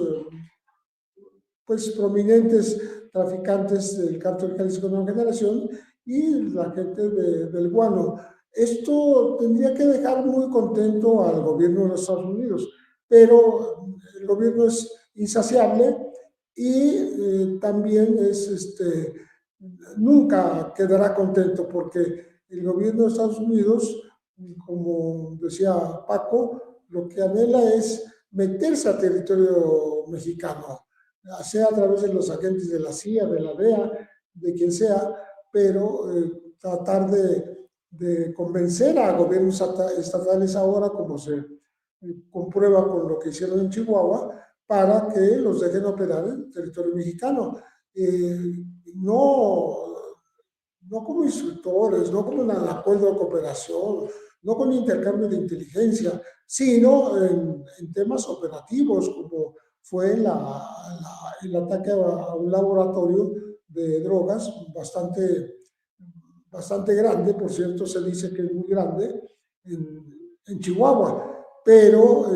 C: pues prominentes traficantes del cártel Jalisco Nueva Generación y la gente del guano. Esto tendría que dejar muy contento al gobierno de los Estados Unidos, pero el gobierno es insaciable y también nunca quedará contento, porque el gobierno de Estados Unidos, como decía Paco, lo que anhela es meterse a territorio mexicano. sea a través de los agentes de la CIA, de la DEA, de quien sea, pero tratar de convencer a gobiernos estatales ahora, como se comprueba con lo que hicieron en Chihuahua, para que los dejen operar en territorio mexicano. No como instructores, no como un acuerdo de cooperación, no con intercambio de inteligencia, sino en temas operativos, como fue el ataque a un laboratorio de drogas bastante grande, por cierto, se dice que es muy grande, en Chihuahua, pero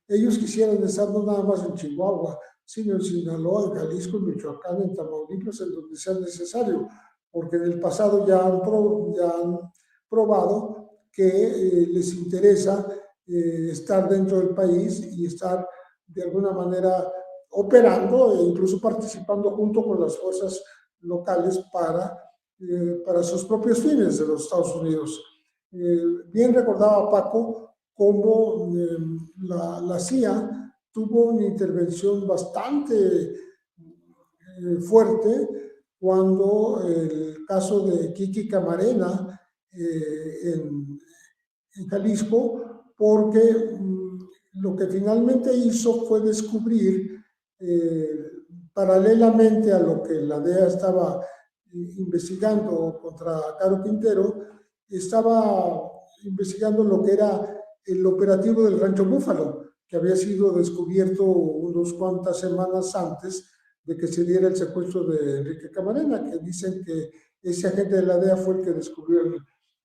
C: ellos quisieran estar no nada más en Chihuahua, sino en Sinaloa, en Jalisco, en Michoacán, en Tamaulipas, en donde sea necesario, porque en el pasado ya han probado que les interesa estar dentro del país y estar de alguna manera operando e incluso participando junto con las fuerzas locales para sus propios fines de los Estados Unidos. Bien recordaba Paco cómo la CIA tuvo una intervención bastante fuerte cuando el caso de Kiki Camarena en Jalisco, porque lo que finalmente hizo fue descubrir, paralelamente a lo que la DEA estaba investigando contra Caro Quintero, estaba investigando lo que era el operativo del Rancho Búfalo, que había sido descubierto unas cuantas semanas antes de que se diera el secuestro de Enrique Camarena, que dicen que ese agente de la DEA fue el que descubrió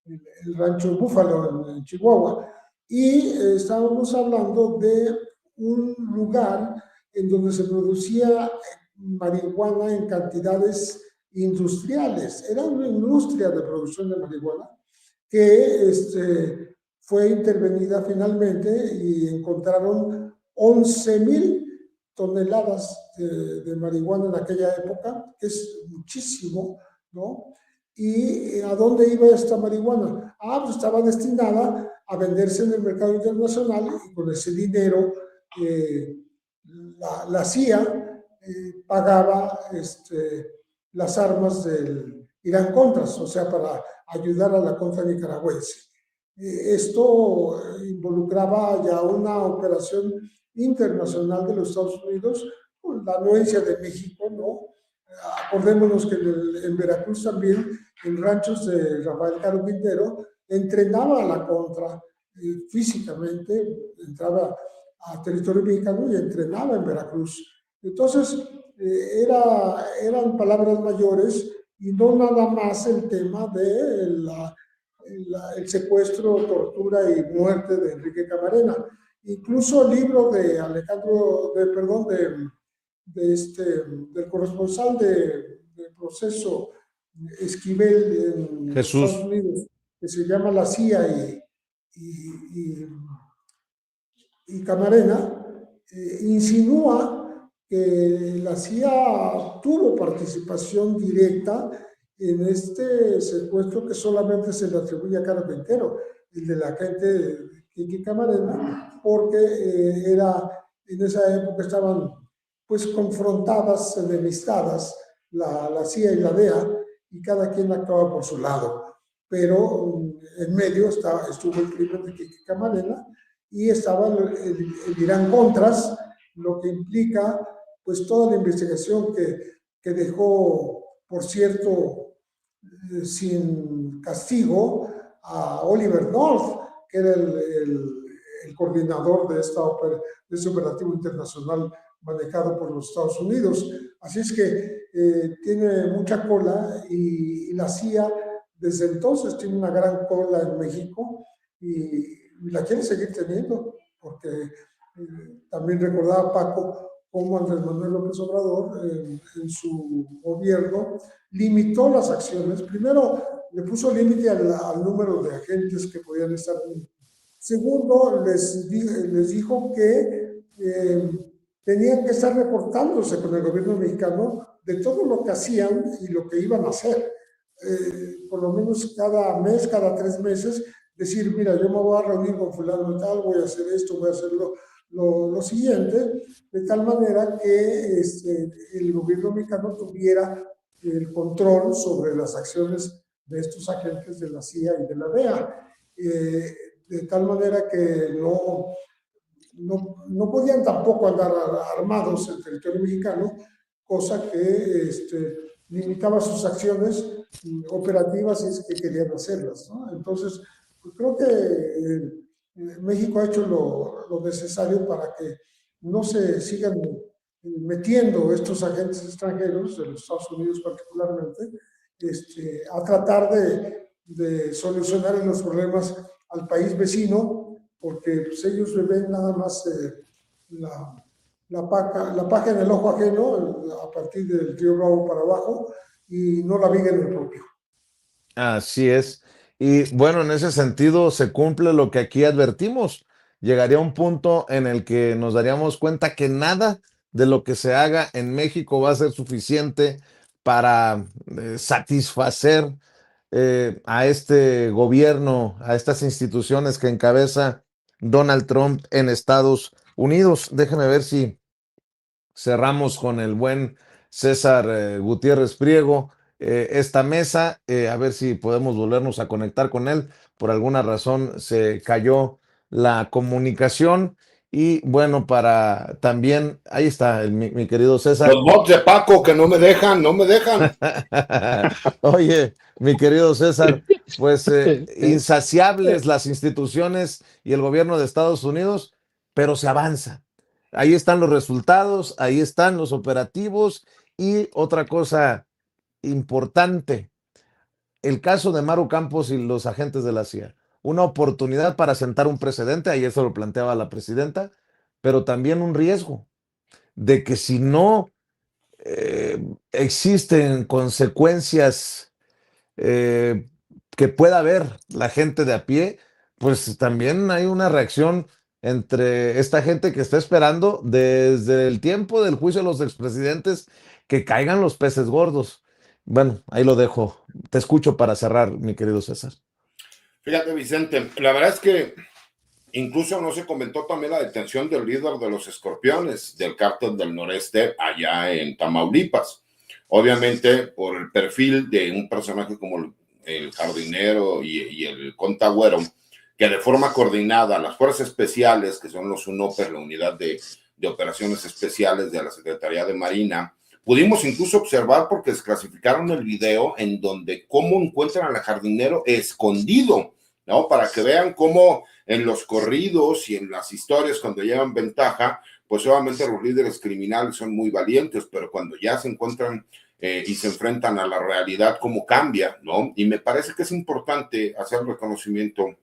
C: el Rancho Búfalo en Chihuahua. Y estábamos hablando de un lugar en donde se producía marihuana en cantidades industriales. Era una industria de producción de marihuana que fue intervenida finalmente y encontraron 11,000 toneladas de marihuana en aquella época, que es muchísimo, ¿no? ¿Y a dónde iba esta marihuana? Pues estaba destinada a venderse en el mercado internacional y con ese dinero la CIA pagaba las armas del Irán Contras, o sea, para ayudar a la contra nicaragüense. Esto involucraba ya una operación internacional de los Estados Unidos, con la anuencia de México, ¿no? Acordémonos que en Veracruz también, en ranchos de Rafael Caro Quintero, entrenaba a la contra físicamente, entraba a territorio mexicano y entrenaba en Veracruz. Entonces, eran palabras mayores y no nada más el tema de el secuestro, tortura y muerte de Enrique Camarena. Incluso el libro de del corresponsal del proceso Esquivel en
A: Jesús.
C: Estados Unidos, que se llama La CIA y Camarena, insinúa que la CIA tuvo participación directa en este secuestro que solamente se le atribuye a Caro Quintero, el de la agente Kiki Camarena, porque en esa época estaban pues confrontadas, enemistadas, la CIA y la DEA, y cada quien actuaba por su lado. Pero en medio estuvo el crimen de Kiki Camarena y estaba el Irán Contras, lo que implica pues toda la investigación que dejó, por cierto, sin castigo a Oliver North, que era el coordinador de este operativo internacional manejado por los Estados Unidos. Así es que tiene mucha cola y la CIA desde entonces tiene una gran cola en México y la quiere seguir teniendo, porque también recordaba Paco cómo Andrés Manuel López Obrador en su gobierno limitó las acciones. Primero, le puso límite al número de agentes que podían estar. Segundo, les dijo que tenían que estar reportándose con el gobierno mexicano de todo lo que hacían y lo que iban a hacer. Por lo menos cada mes, cada 3 meses, decir, mira, yo me voy a reunir con fulano y tal, voy a hacer esto, voy a hacer lo siguiente, de tal manera que el gobierno mexicano tuviera el control sobre las acciones de estos agentes de la CIA y de la DEA, de tal manera que no podían tampoco andar armados en territorio mexicano, cosa que limitaba sus acciones operativas si es que querían hacerlas, ¿no? Entonces, pues creo que México ha hecho lo necesario para que no se sigan metiendo estos agentes extranjeros, de los Estados Unidos particularmente, a tratar de solucionar los problemas al país vecino, porque pues, ellos ven nada más la paja en el ojo ajeno, a partir del río Bravo para abajo, y no la viga en el propio.
A: Así es. Y bueno, en ese sentido se cumple lo que aquí advertimos. Llegaría un punto en el que nos daríamos cuenta que nada de lo que se haga en México va a ser suficiente para satisfacer a este gobierno, a estas instituciones que encabeza Donald Trump en Estados Unidos. Déjeme ver si cerramos con el buen César Gutiérrez Priego esta mesa, a ver si podemos volvernos a conectar con él. Por alguna razón se cayó la comunicación y bueno, para también, ahí está mi querido César.
D: Los bots de Paco que no me dejan, no me dejan.
A: Oye, mi querido César, pues insaciables las instituciones y el gobierno de Estados Unidos, pero se avanza. Ahí están los resultados, ahí están los operativos y otra cosa importante, el caso de Maru Campos y los agentes de la CIA. Una oportunidad para sentar un precedente, ayer se lo planteaba la presidenta, pero también un riesgo de que si no existen consecuencias eh, que pueda ver la gente de a pie, pues también hay una reacción entre esta gente que está esperando desde el tiempo del juicio de los expresidentes que caigan los peces gordos. Bueno, ahí lo dejo. Te escucho para cerrar, mi querido César.
D: Fíjate, Vicente, la verdad es que incluso no se comentó también la detención del líder de los Escorpiones, del Cártel del Noreste, allá en Tamaulipas. Obviamente, por el perfil de un personaje como el jardinero y el contagüero, que de forma coordinada, las fuerzas especiales, que son los UNOPER, la unidad de operaciones especiales de la Secretaría de Marina, pudimos incluso observar, porque desclasificaron el video, en donde cómo encuentran al jardinero escondido, ¿no? Para que vean cómo en los corridos y en las historias, cuando llevan ventaja, pues obviamente los líderes criminales son muy valientes, pero cuando ya se encuentran y se enfrentan a la realidad, cómo cambia, ¿no? Y me parece que es importante hacer reconocimiento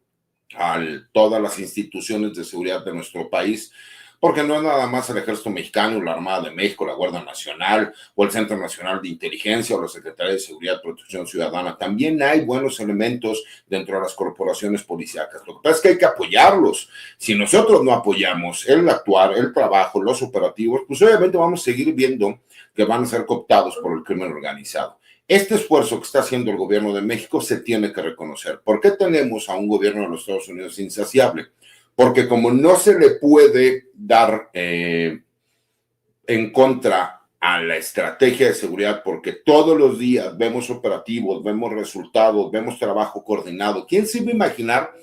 D: a todas las instituciones de seguridad de nuestro país, porque no es nada más el Ejército Mexicano, la Armada de México, la Guardia Nacional o el Centro Nacional de Inteligencia o la Secretaría de Seguridad y Protección Ciudadana. También hay buenos elementos dentro de las corporaciones policíacas. Lo que pasa es que hay que apoyarlos. Si nosotros no apoyamos el actuar, el trabajo, los operativos, pues obviamente vamos a seguir viendo que van a ser cooptados por el crimen organizado. Este esfuerzo que está haciendo el gobierno de México se tiene que reconocer. ¿Por qué tenemos a un gobierno de los Estados Unidos insaciable? Porque como no se le puede dar en contra a la estrategia de seguridad, porque todos los días vemos operativos, vemos resultados, vemos trabajo coordinado. ¿Quién se iba a imaginar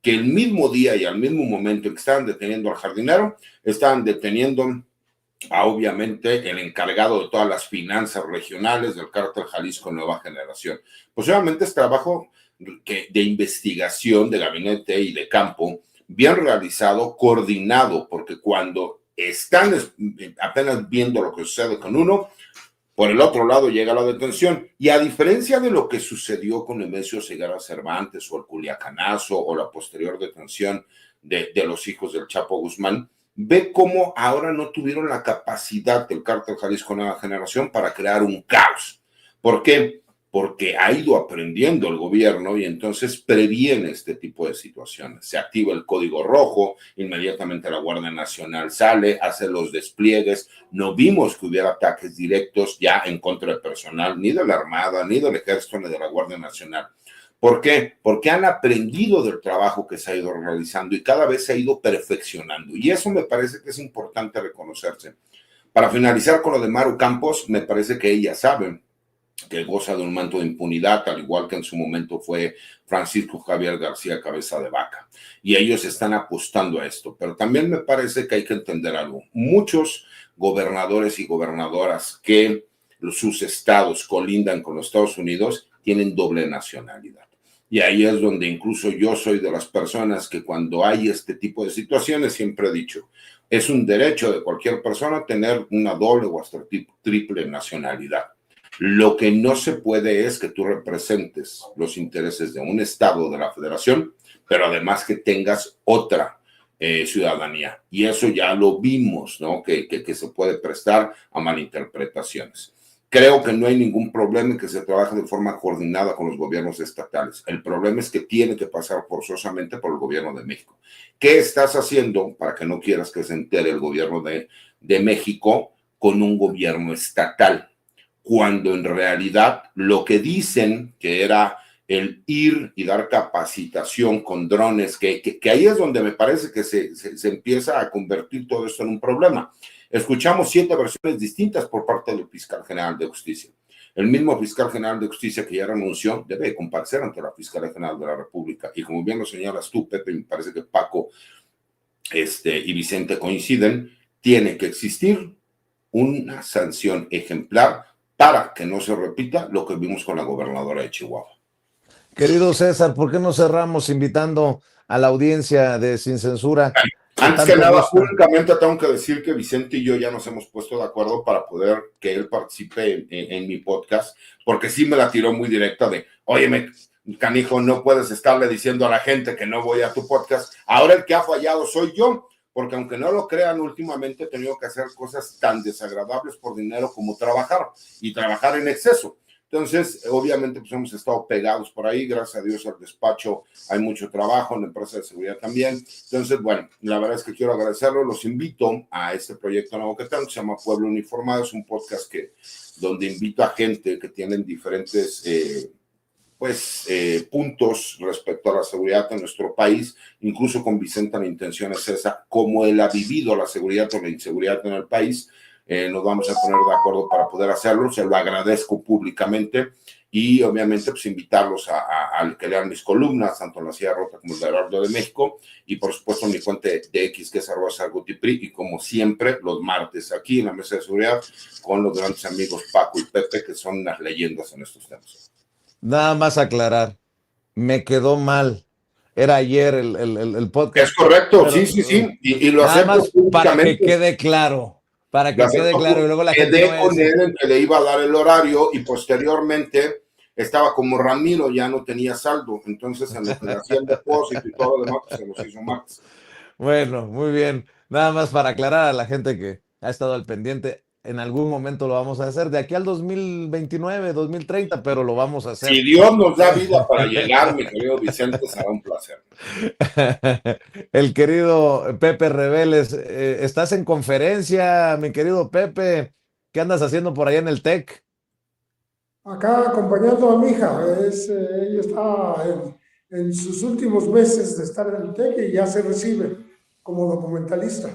D: que el mismo día y al mismo momento en que estaban deteniendo al jardinero, estaban deteniendo a, obviamente, el encargado de todas las finanzas regionales del Cártel Jalisco Nueva Generación? Pues obviamente es trabajo de investigación de gabinete y de campo, bien realizado, coordinado, porque cuando están apenas viendo lo que sucede con uno, por el otro lado llega la detención. Y a diferencia de lo que sucedió con Nemesio Segarra Cervantes o el Culiacanazo o la posterior detención de los hijos del Chapo Guzmán, ve cómo ahora no tuvieron la capacidad del Cártel Jalisco Nueva Generación para crear un caos. ¿Por qué? Porque ha ido aprendiendo el gobierno y entonces previene este tipo de situaciones. Se activa el código rojo, inmediatamente la Guardia Nacional sale, hace los despliegues. No vimos que hubiera ataques directos ya en contra del personal, ni de la Armada, ni del Ejército, ni de la Guardia Nacional. ¿Por qué? Porque han aprendido del trabajo que se ha ido realizando y cada vez se ha ido perfeccionando. Y eso me parece que es importante reconocerse. Para finalizar con lo de Maru Campos, me parece que ella sabe que goza de un manto de impunidad, al igual que en su momento fue Francisco Javier García Cabeza de Vaca. Y ellos están apostando a esto. Pero también me parece que hay que entender algo. Muchos gobernadores y gobernadoras que sus estados colindan con los Estados Unidos tienen doble nacionalidad. Y ahí es donde incluso yo soy de las personas que cuando hay este tipo de situaciones siempre he dicho, es un derecho de cualquier persona tener una doble o hasta triple nacionalidad. Lo que no se puede es que tú representes los intereses de un estado de la federación, pero además que tengas otra ciudadanía. Y eso ya lo vimos, ¿no? Que se puede prestar a malinterpretaciones. Creo que no hay ningún problema en que se trabaje de forma coordinada con los gobiernos estatales. El problema es que tiene que pasar forzosamente por el gobierno de México. ¿Qué estás haciendo para que no quieras que se entere el gobierno de México con un gobierno estatal? Cuando en realidad lo que dicen que era el ir y dar capacitación con drones, que ahí es donde me parece que se empieza a convertir todo esto en un problema. Escuchamos 7 versiones distintas por parte del fiscal general de justicia. El mismo fiscal general de justicia que ya renunció debe comparecer ante la Fiscalía General de la República. Y como bien lo señalas tú, Pepe, me parece que Paco y Vicente coinciden, tiene que existir una sanción ejemplar para que no se repita lo que vimos con la gobernadora de Chihuahua.
A: Querido César, ¿por qué no cerramos invitando a la audiencia de Sin Censura?
D: Antes que nada, públicamente tengo que decir que Vicente y yo ya nos hemos puesto de acuerdo para poder que él participe en mi podcast, porque sí me la tiró muy directa de, óyeme, canijo, no puedes estarle diciendo a la gente que no voy a tu podcast. Ahora el que ha fallado soy yo, porque aunque no lo crean, últimamente he tenido que hacer cosas tan desagradables por dinero como trabajar, y trabajar en exceso. Entonces, obviamente, pues hemos estado pegados por ahí, gracias a Dios al despacho hay mucho trabajo, en la empresa de seguridad también. Entonces, bueno, la verdad es que quiero agradecerlo, los invito a este proyecto nuevo que tengo, que se llama Pueblo Uniformado, es un podcast donde invito a gente que tienen diferentes puntos respecto a la seguridad en nuestro país, incluso con Vicente la intención es esa, cómo él ha vivido la seguridad o la inseguridad en el país. Nos vamos a poner de acuerdo para poder hacerlo, se lo agradezco públicamente y obviamente pues invitarlos a que lean mis columnas, tanto en La Silla Rota como en el Heraldo de México y por supuesto en mi cuenta de X que es @sargutipri y como siempre los martes aquí en la mesa de seguridad con los grandes amigos Paco y Pepe que son unas leyendas en estos temas.
A: Nada más aclarar, me quedó mal. Era ayer el podcast.
D: Es correcto, pero, sí, y lo
A: acepto más públicamente. Para que quede claro. Para que quede claro, y luego la gente
D: quedé con él en que le iba a dar el horario y posteriormente estaba como Ramiro, ya no tenía saldo, entonces en lo que le hacía el depósito y todo lo demás, pues se los hizo Max.
A: Bueno, muy bien. Nada más para aclarar a la gente que ha estado al pendiente, en algún momento lo vamos a hacer, de aquí al 2029, 2030, pero lo vamos a hacer.
D: Si Dios nos da vida para llegar, mi querido Vicente, será un placer.
A: El querido Pepe Reveles, ¿estás en conferencia, mi querido Pepe? ¿Qué andas haciendo por allá en el TEC?
C: Acá acompañando a mi hija, ella está en sus últimos meses de estar en el TEC y ya se recibe como documentalista.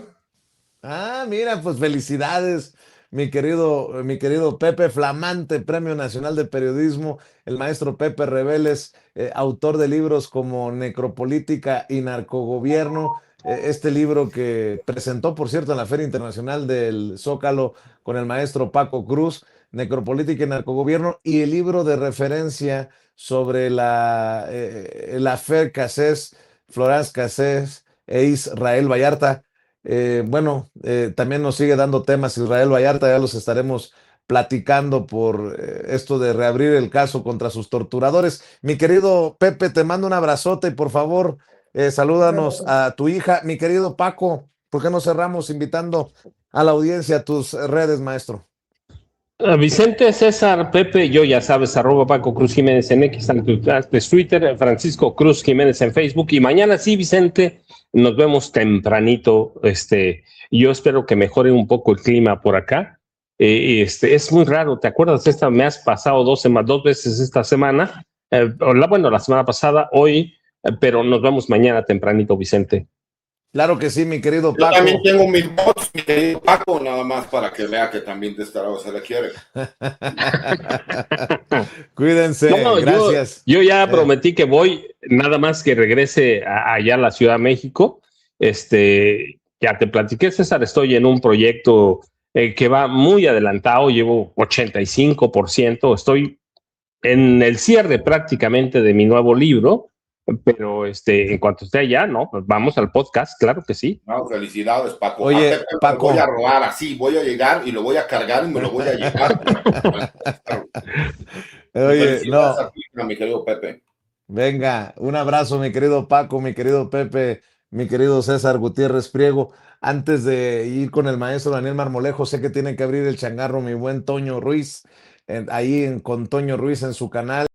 A: Ah, mira, pues felicidades, mi querido Pepe, flamante Premio Nacional de Periodismo, el maestro Pepe Reveles, autor de libros como Necropolítica y Narcogobierno, este libro que presentó, por cierto, en la Feria Internacional del Zócalo con el maestro Paco Cruz, Necropolítica y Narcogobierno, y el libro de referencia sobre la affaire Cassés, Florence Cassés e Israel Vallarta. También nos sigue dando temas Israel Vallarta, ya los estaremos platicando por esto de reabrir el caso contra sus torturadores. Mi querido Pepe, te mando un abrazote y por favor, salúdanos a tu hija. Mi querido Paco, ¿por qué no cerramos invitando a la audiencia a tus redes, maestro?
B: Vicente, César, Pepe, yo ya sabes, @Paco Cruz Jiménez en X, Twitter, Francisco Cruz Jiménez en Facebook y mañana sí, Vicente, nos vemos tempranito. Yo espero que mejore un poco el clima por acá. Es muy raro, ¿te acuerdas? Me has pasado dos veces esta semana. la semana pasada, hoy, pero nos vemos mañana tempranito, Vicente.
A: Claro que sí, mi querido
D: Yo
A: Paco.
D: también tengo mis bots, mi querido Paco, nada más para que vea que también de este lado se le quiere.
A: Cuídense,
B: No,
A: gracias.
B: Yo ya prometí que voy, nada más que regrese allá a la Ciudad de México. Ya te platiqué, César, estoy en un proyecto que va muy adelantado, llevo 85%, estoy en el cierre prácticamente de mi nuevo libro, pero en cuanto esté allá, ¿no? Pues vamos al podcast, claro que sí.
D: No, felicidades, Paco.
A: Oye,
D: A Pepe
A: Paco.
D: me voy a robar así, voy a llegar y lo voy a cargar y me lo voy a llevar.
A: Oye, no.
D: A ti, mi querido Pepe.
A: Venga, un abrazo, mi querido Paco, mi querido Pepe, mi querido César Gutiérrez Priego. Antes de ir con el maestro Daniel Marmolejo, sé que tiene que abrir el changarro mi buen Toño Ruiz, con Toño Ruiz en su canal.